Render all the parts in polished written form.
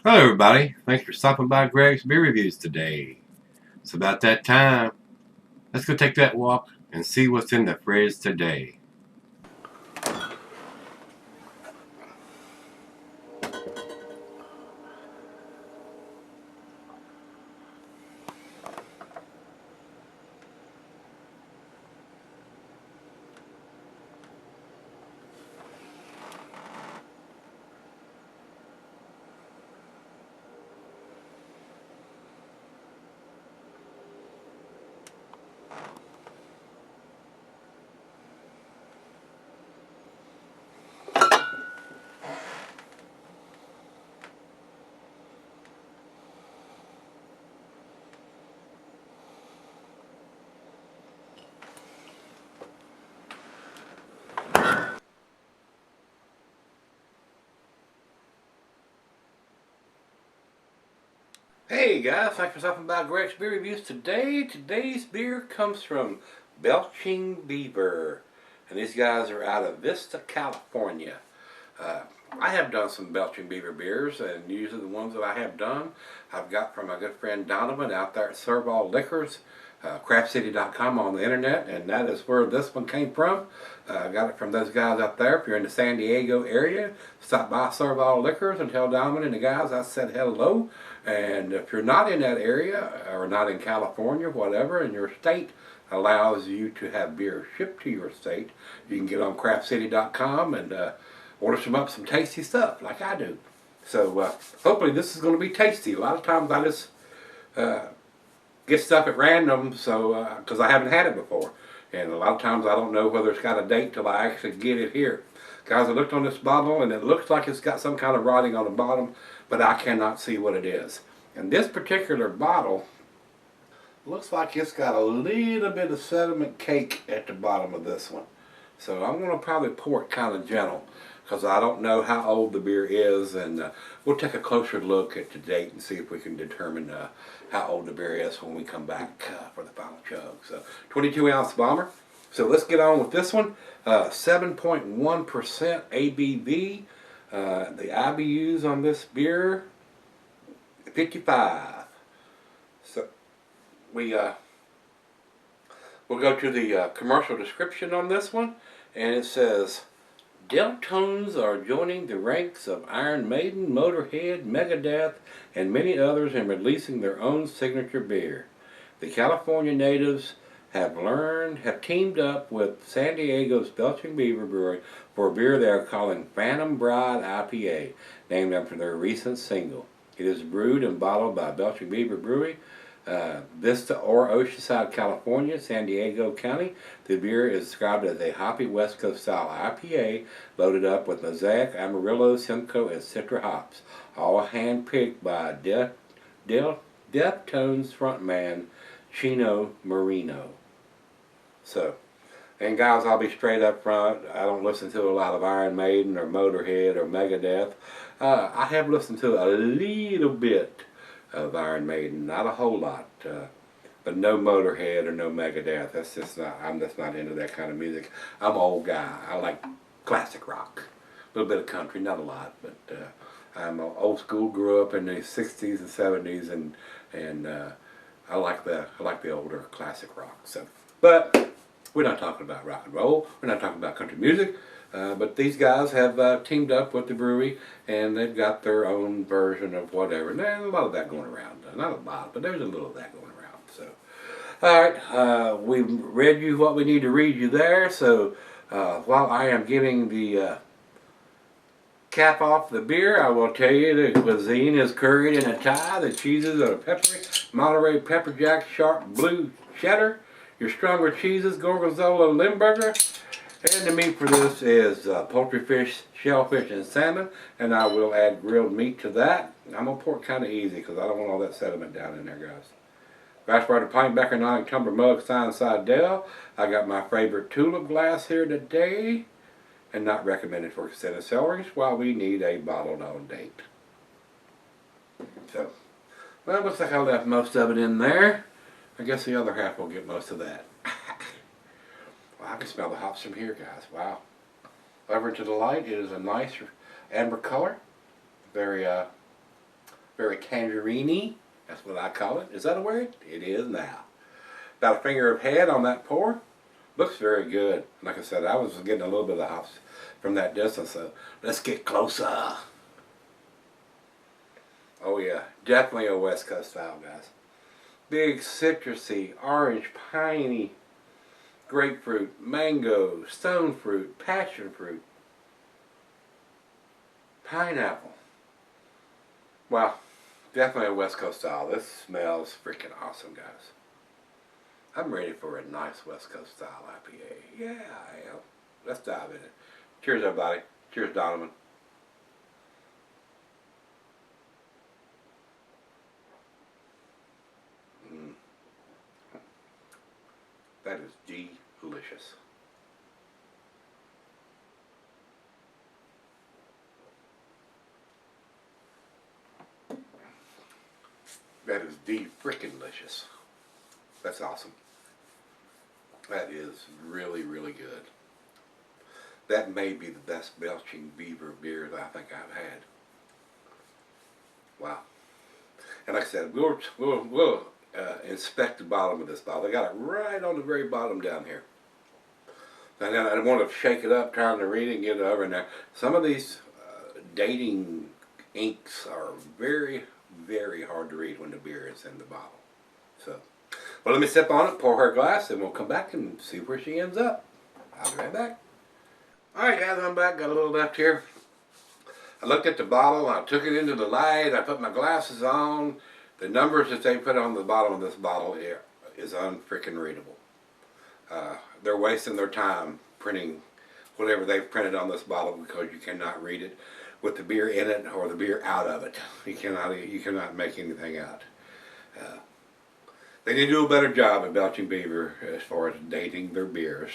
Hello everybody, thanks for stopping by Gregsbeerreviews today. It's about that time. Let's go take that walk and see what's in the fridge today. Hey guys, thanks for stopping by Gregsbeerreviews today. Today's beer comes from Belching Beaver, and these guys are out of Vista, California. I have done some Belching Beaver beers, and usually the ones that I have done I've got from my good friend Donovan out there at Servall Liquors, craftcity.com on the internet, and that is where this one came from. I got it from those guys out there. If you're in the San Diego area, stop by Servall Liquors and tell Donovan and the guys I said hello. And if you're not in that area, or not in California, whatever, and your state allows you to have beer shipped to your state, you can get on craftcity.com and order some tasty stuff like I do. So hopefully this is going to be tasty. A lot of times I just get stuff at random, so because I haven't had it before, and a lot of times I don't know whether it's got a date till I actually get it here. Guys, I looked on this bottle and it looks like it's got some kind of writing on the bottom, but I cannot see what it is. And this particular bottle looks like it's got a little bit of sediment cake at the bottom of this one. So I'm going to probably pour it kind of gentle, because I don't know how old the beer is, and we'll take a closer look at the date and see if we can determine how old the beer is when we come back for the final chug. So 22 ounce bomber. So let's get on with this one. 7.1% ABV. The IBUs on this beer, 55. So we'll go to the commercial description on this one, and it says, Deftones are joining the ranks of Iron Maiden, Motorhead, Megadeth, and many others in releasing their own signature beer. The California natives have teamed up with San Diego's Belching Beaver Brewing for a beer they are calling Phantom Bride IPA, named after their recent single. It is brewed and bottled by Belching Beaver Brewing, Vista or Oceanside, California, San Diego County. The beer is described as a hoppy West Coast style IPA loaded up with Mosaic, Amarillo, Simcoe, and Citra hops, all hand-picked by Deftones frontman Chino Marino. So, and guys, I'll be straight up front. I don't listen to a lot of Iron Maiden or Motorhead or Megadeth. I have listened to a little bit of Iron Maiden, not a whole lot, but no Motorhead or no Megadeth. That's just not. I'm just not into that kind of music. I'm an old guy. I like classic rock, a little bit of country, not a lot, but I'm old school. Grew up in the '60s and '70s, and I like the older classic rock. So, but we're not talking about rock and roll. We're not talking about country music. But these guys have teamed up with the brewery, and they've got their own version of whatever. And there's a lot of that going around. Not a lot, but there's a little of that going around. So, all right, we've read you what we need to read you there. So, while I am getting the cap off the beer, I will tell you the cuisine is curried in a Thai. The cheeses are peppery, Monterey pepper jack, sharp blue cheddar. Your stronger cheeses, Gorgonzola, Limburger. And the meat for this is poultry, fish, shellfish, and salmon. And I will add grilled meat to that. I'm going to pour it kind of easy because I don't want all that sediment down in there, guys. Glassware, pint, becker, nine, tumbler, mug, sign, side, Dell. I got my favorite tulip glass here today. And not recommended for extended celeries while we need a bottled on date. So, well, looks like I left most of it in there. I guess the other half will get most of that. Well, I can smell the hops from here, guys. Wow. Over to the light, it is a nice amber color. Very Very tangerine-y. That's what I call it. Is that a word? It is now. About a finger of head on that pour. Looks very good. Like I said, I was getting a little bit of the hops from that distance, so let's get closer. Oh yeah, definitely a West Coast style, guys. Big citrusy, orange, piney, grapefruit, mango, stone fruit, passion fruit, pineapple. Wow, definitely a West Coast style. This smells freaking awesome, guys. I'm ready for a nice West Coast style IPA. Yeah, I am. Let's dive in it. Cheers, everybody. Cheers, Donovan. That is delicious. That is de-frickin' delicious. That's awesome. That is really, really good. That may be the best Belching Beaver beer that I think I've had. Wow. And like I said, we'll inspect the bottom of this bottle. They got it right on the very bottom down here. And then I want to shake it up, trying to read it and get it over in there. Some of these dating inks are very, very hard to read when the beer is in the bottle. So, well, let me sip on it, pour her a glass, and we'll come back and see where she ends up. I'll be right back. Alright guys, I'm back. Got a little left here. I looked at the bottle, I took it into the light, I put my glasses on. The numbers that they put on the bottom of this bottle is unfreaking readable. They're wasting their time printing whatever they've printed on this bottle because you cannot read it with the beer in it or the beer out of it. You cannot make anything out. They need to do a better job at Belching Beaver as far as dating their beers.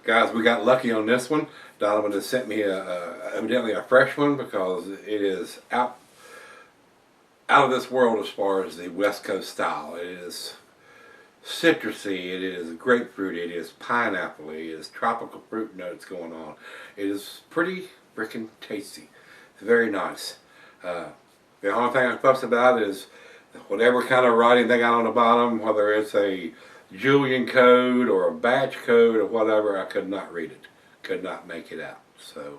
Guys, we got lucky on this one. Donovan has sent me evidently a fresh one because it is out of this world as far as the West Coast style. It is citrusy, it is grapefruit, it is pineapple, it is tropical fruit notes going on. It is pretty freaking tasty. It's very nice. The only thing I'm fussed about is whatever kind of writing they got on the bottom, whether it's a Julian code or a batch code or whatever, I could not read it. Could not make it out. So,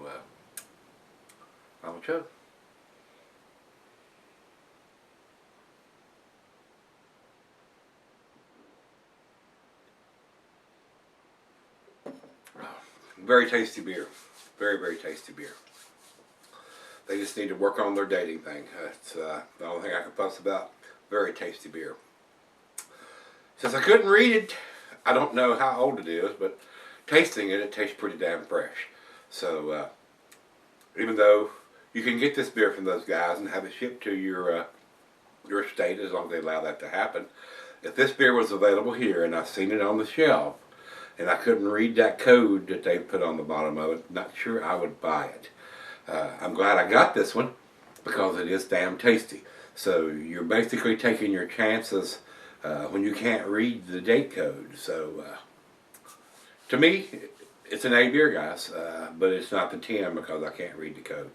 I'm a chug. Very tasty beer. Very, very tasty beer. They just need to work on their dating thing. That's the only thing I can fuss about. Very tasty beer. Since I couldn't read it, I don't know how old it is, but tasting it, it tastes pretty damn fresh. So, even though you can get this beer from those guys and have it shipped to your state, as long as they allow that to happen, if this beer was available here and I've seen it on the shelf, and I couldn't read that code that they put on the bottom of it, not sure I would buy it. I'm glad I got this one because it is damn tasty. So you're basically taking your chances when you can't read the date code. So to me, it's an A beer, guys, but it's not the 10 because I can't read the code.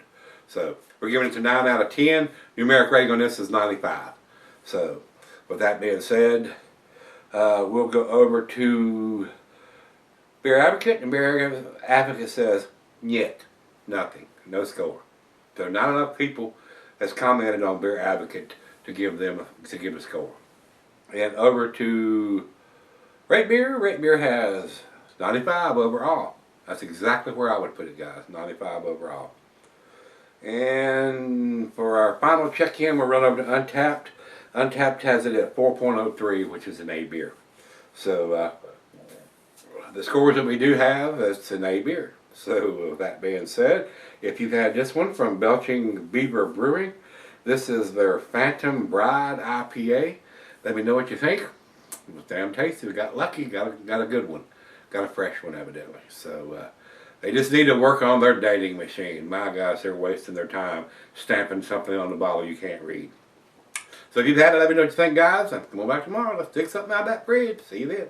So we're giving it a 9 out of 10. Numeric rating on this is 95. So with that being said, we'll go over to Beer Advocate, and Beer Advocate says, yet, nothing, no score. So not enough people has commented on Beer Advocate to give a score. And over to Rate Beer. Rate Beer has 95 overall. That's exactly where I would put it, guys. 95 overall. And for our final check-in, we'll run over to Untapped. Untapped has it at 4.03, which is an A beer. So the scores that we do have, it's an A beer. So with that being said, if you've had this one from Belching Beaver Brewing, this is their Phantom Bride IPA. Let me know what you think. It was damn tasty. We got lucky. Got a good one. Got a fresh one, evidently. So they just need to work on their dating machine. My gosh, they're wasting their time stamping something on the bottle you can't read. So if you've had it, let me know what you think, guys. Come on back tomorrow. Let's dig something out of that fridge. See you then.